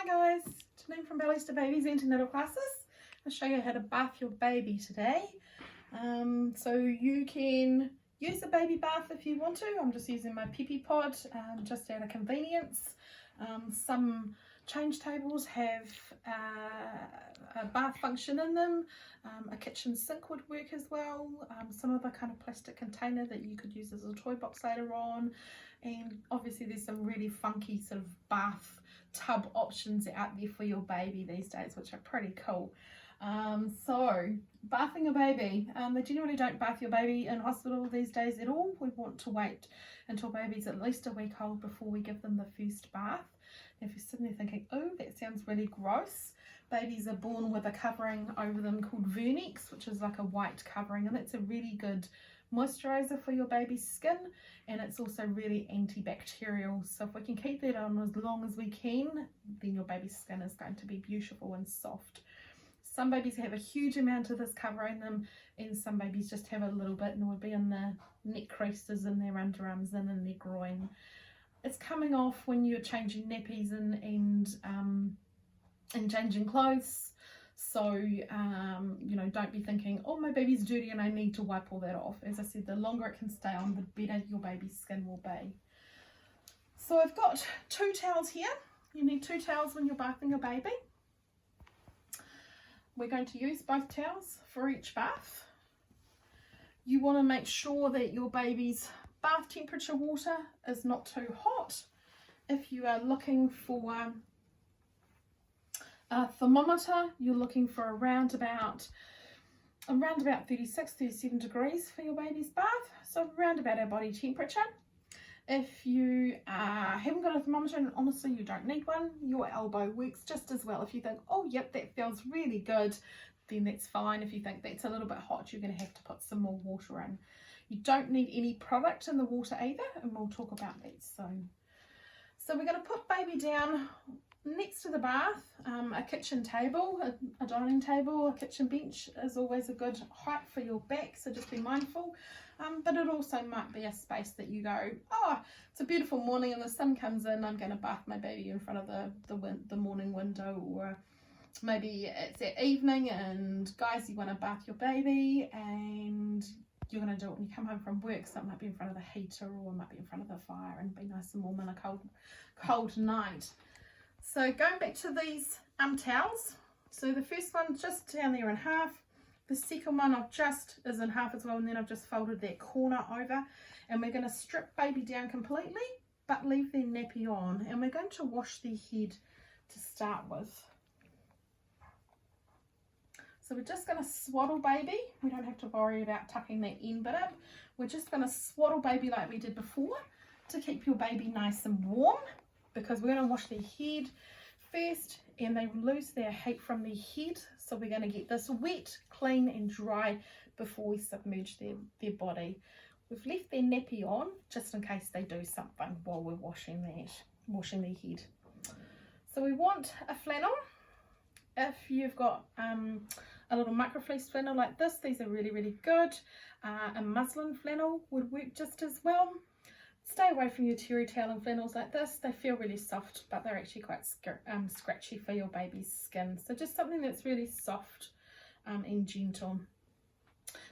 guys, Janine from Bellies to Babies Antenatal classes. I'll show you how to bath your baby today. So you can use a baby bath if you want to. I'm just using my pee pod just out of convenience. Some change tables have a bath function in them. A kitchen sink would work as well. Some other kind of plastic container that you could use as a toy box later on. And obviously there's some really funky sort of bath tub options out there for your baby these days, which are pretty cool. So bathing a baby, they generally don't bath your baby in hospital these days at all. We want to wait until baby's at least a week old before we give them the first bath. If you're sitting there thinking, oh, that sounds really gross, babies are born with a covering over them called Vernix, which is like a white covering, and it's a really good moisturizer for your baby's skin, and it's also really antibacterial. So if we can keep that on as long as we can, then your baby's skin is going to be beautiful and soft. Some babies have a huge amount of this covering them, and some babies just have a little bit, and it would be in the neck creases, in their underarms, and in their groin. It's coming off when you're changing nappies and changing clothes. So you know, don't be thinking, oh, my baby's dirty and I need to wipe all that off. As I said, the longer it can stay on, the better your baby's skin will be. So I've got 2 towels here. You need 2 towels when you're bathing your baby. We're going to use both towels for each bath. You want to make sure that your baby's bath temperature water is not too hot. If you are looking for a thermometer, you're looking for around about 36-37 degrees for your baby's bath, so around about our body temperature. If you haven't got a thermometer, and honestly you don't need one, your elbow works just as well. If you think, oh yep, that feels really good, then that's fine. If you think that's a little bit hot, you're going to have to put some more water in. You don't need any product in the water either, and we'll talk about that soon. So we're going to put baby down next to the bath. A kitchen table, a dining table, a kitchen bench is always a good height for your back, so just be mindful. But it also might be a space that you go, oh, it's a beautiful morning and the sun comes in, I'm going to bath my baby in front of the morning window. Or maybe it's at evening and guys, you want to bath your baby and you're going to do it when you come home from work, so it might be in front of the heater or it might be in front of the fire and be nice and warm on a cold night. So going back to these towels, so the first one just down there in half, the second one is in half as well, and then I've just folded that corner over, and we're going to strip baby down completely but leave their nappy on, and we're going to wash their head to start with. So we're just going to swaddle baby. We don't have to worry about tucking that end bit up. We're just going to swaddle baby like we did before to keep your baby nice and warm, because we're going to wash their head first and they lose their heat from their head. So we're going to get this wet, clean and dry before we submerge their body. We've left their nappy on just in case they do something while we're washing their head. So we want a flannel. If you've got a little microfleece flannel like this, these are really, really good. A muslin flannel would work just as well. Stay away from your terry towel and flannels like this. They feel really soft, but they're actually quite scratchy for your baby's skin. So just something that's really soft and gentle.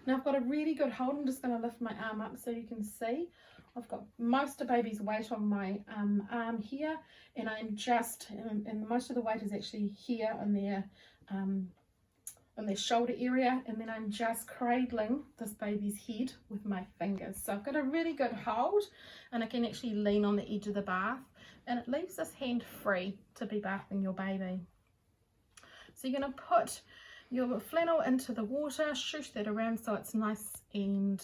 Now I've got a really good hold. I'm just going to lift my arm up so you can see. I've got most of baby's weight on my arm here, and I'm just, and most of the weight is actually here on their shoulder area, and then I'm just cradling this baby's head with my fingers. So I've got a really good hold, and I can actually lean on the edge of the bath, and it leaves this hand free to be bathing your baby. So you're going to put your flannel into the water, shush that around so it's nice and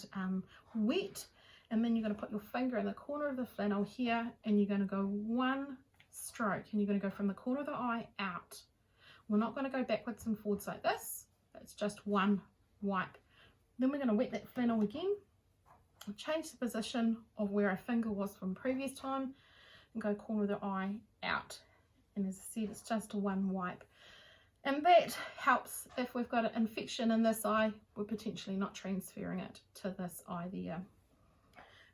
wet, and then you're going to put your finger in the corner of the flannel here, and you're going to go one stroke, and you're going to go from the corner of the eye out. We're not going to go backwards and forwards like this. It's just one wipe. Then we're going to wet that flannel again, change the position of where our finger was from previous time, and go corner of the eye out. And as I said, it's just one wipe. And that helps if we've got an infection in this eye, we're potentially not transferring it to this eye there.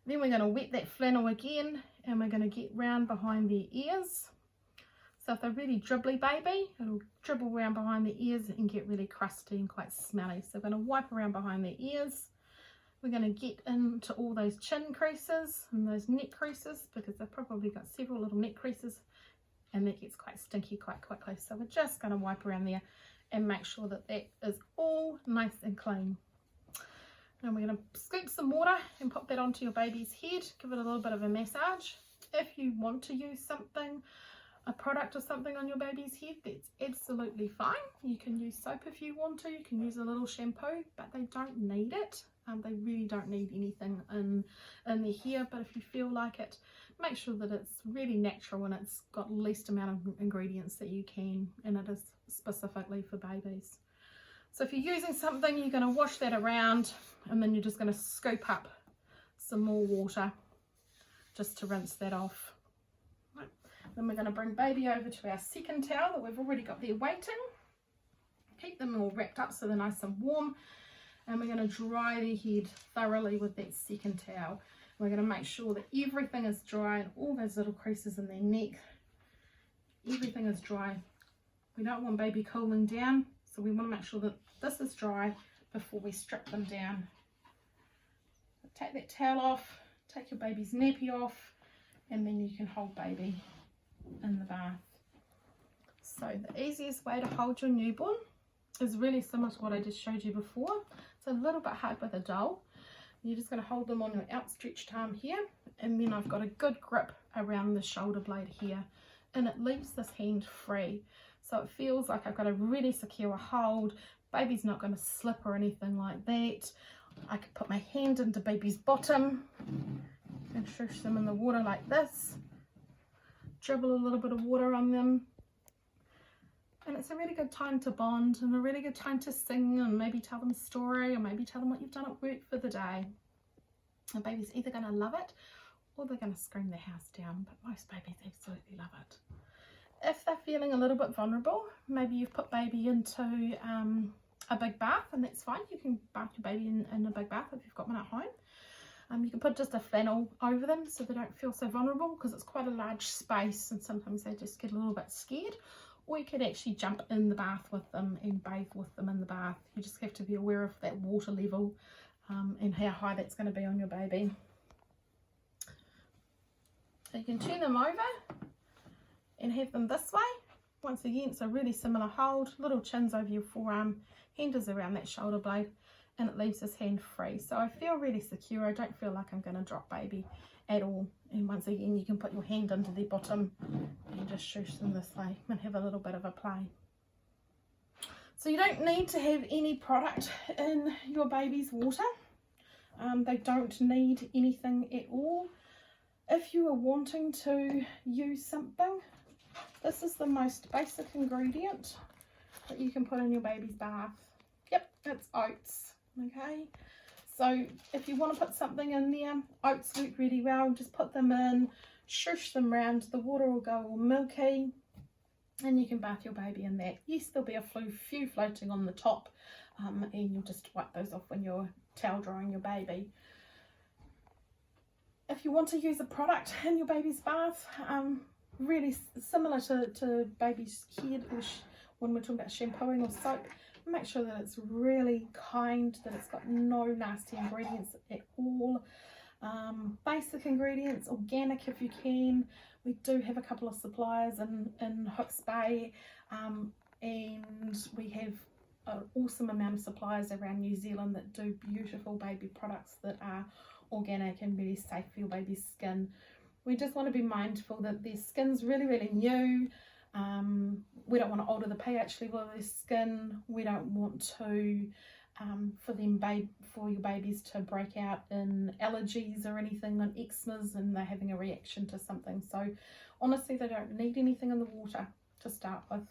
Then we're going to wet that flannel again, and we're going to get round behind their ears. So if they're really dribbly baby, it'll dribble around behind the ears and get really crusty and quite smelly. So we're going to wipe around behind their ears. We're going to get into all those chin creases and those neck creases, because they've probably got several little neck creases, and that gets quite stinky quite quickly. So we're just going to wipe around there and make sure that that is all nice and clean. And we're going to scoop some water and put that onto your baby's head. Give it a little bit of a massage. If you want to use something, a product or something on your baby's head, that's absolutely fine. You can use soap if you want to. You can use a little shampoo, but they don't need it. They really don't need anything in their hair. But if you feel like it, make sure that it's really natural and it's got least amount of ingredients that you can, and it is specifically for babies. So if you're using something, you're going to wash that around, and then you're just going to scoop up some more water just to rinse that off. Right. Then we're going to bring baby over to our second towel that we've already got there waiting. Keep them all wrapped up so they're nice and warm, and we're going to dry their head thoroughly with that second towel. We're going to make sure that everything is dry and all those little creases in their neck, everything is dry. We don't want baby cooling down, so we want to make sure that this is dry before we strip them down. Take that towel off, take your baby's nappy off, and then you can hold baby in the bath. So the easiest way to hold your newborn is really similar to what I just showed you before. It's a little bit hard with a doll. You're just going to hold them on your outstretched arm here, and then I've got a good grip around the shoulder blade here, and it leaves this hand free. So it feels like I've got a really secure hold. Baby's not going to slip or anything like that. I can put my hand into baby's bottom and shush them in the water like this. Dribble a little bit of water on them. And it's a really good time to bond, and a really good time to sing, and maybe tell them a story, or maybe tell them what you've done at work for the day. And baby's either going to love it, or they're going to scream their house down, but most babies absolutely love it. If they're feeling a little bit vulnerable, maybe you've put baby into a big bath, and that's fine. You can bath your baby in a big bath if you've got one at home. You can put just a flannel over them so they don't feel so vulnerable, because it's quite a large space and sometimes they just get a little bit scared. Or you could actually jump in the bath with them and bathe with them in the bath. You just have to be aware of that water level and how high that's going to be on your baby. So you can turn them over and have them this way. Once again, it's a really similar hold. Little chins over your forearm, hand is around that shoulder blade, and it leaves this hand free. So I feel really secure. I don't feel like I'm going to drop baby at all. And once again, you can put your hand into their bottom and just shush them this way and have a little bit of a play. So you don't need to have any product in your baby's water. They don't need anything at all. If you are wanting to use something, this is the most basic ingredient that you can put in your baby's bath. Yep, it's oats. Okay, so if you want to put something in there, oats work really well. Just put them in, shush them round, the water will go all milky, and you can bath your baby in that. Yes, there'll be a few floating on the top, and you'll just wipe those off when you're towel drying your baby. If you want to use a product in your baby's bath, really similar to baby's head, or when we're talking about shampooing or soap, make sure that it's really kind, that it's got no nasty ingredients at all. Basic ingredients, organic if you can. We do have a couple of suppliers in Hooks Bay, and we have an awesome amount of suppliers around New Zealand that do beautiful baby products that are organic and really safe for your baby's skin. We just want to be mindful that their skin's really new. We don't want to alter the pH level of their skin. We don't want to for your babies to break out in allergies or anything, on eczemas, and they're having a reaction to something. So honestly, they don't need anything in the water to start with.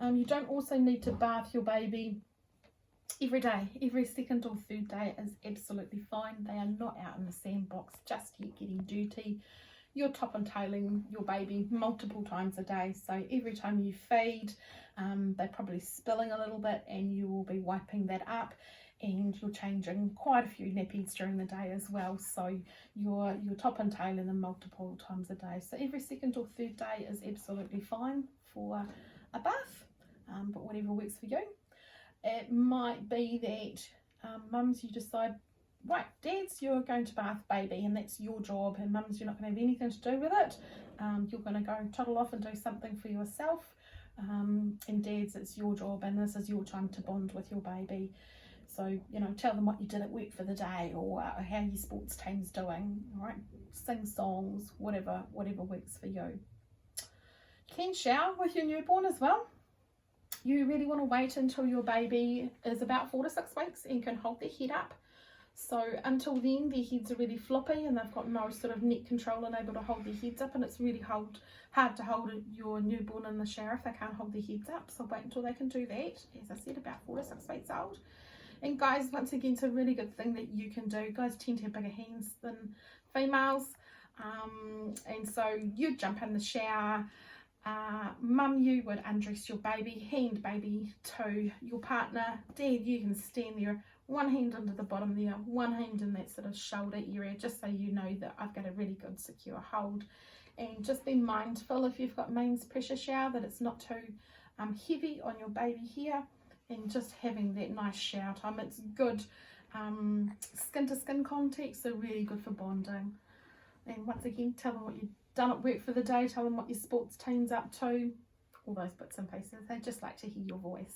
You don't also need to bath your baby every day. Every second or third day is absolutely fine. They are not out in the sandbox just yet getting dirty. You're top and tailing your baby multiple times a day, so every time you feed, they're probably spilling a little bit, and you will be wiping that up and you're changing quite a few nappies during the day as well, so you're top and tailing them multiple times a day. So every second or third day is absolutely fine for a bath, but whatever works for you. It might be that mums, you decide, right, dads, you're going to bath baby and that's your job, and mums, you're not going to have anything to do with it. You're going to go toddle off and do something for yourself, and dads, it's your job and this is your time to bond with your baby. So, you know, tell them what you did at work for the day, or how your sports team's doing, all right? Sing songs, whatever works for you. You can shower with your newborn as well. You really want to wait until your baby is about 4 to 6 weeks and can hold their head up. So until then, their heads are really floppy and they've got no sort of neck control and able to hold their heads up, and it's really hard to hold your newborn in the shower if they can't hold their heads up. So wait until they can do that, as I said, about 4 to 6 weeks old. And guys, once again, it's a really good thing that you can do. Guys tend to have bigger hands than females, and so you jump in the shower. Mum, you would undress your baby, hand baby to your partner. Dad, you can stand there, one hand under the bottom there, one hand in that sort of shoulder area, just so you know that I've got a really good secure hold. And just be mindful, if you've got mains pressure shower, that it's not too heavy on your baby here, and just having that nice shower time. It's good skin to skin contact, so really good for bonding. And once again, tell them what you've done at work for the day, tell them what your sports team's up to, all those bits and pieces. They just like to hear your voice.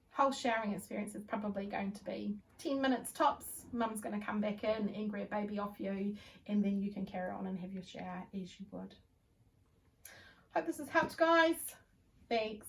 Whole showering experience is probably going to be 10 minutes tops. Mum's going to come back in and grab baby off you, and then you can carry on and have your shower as you would. Hope this has helped, guys. Thanks.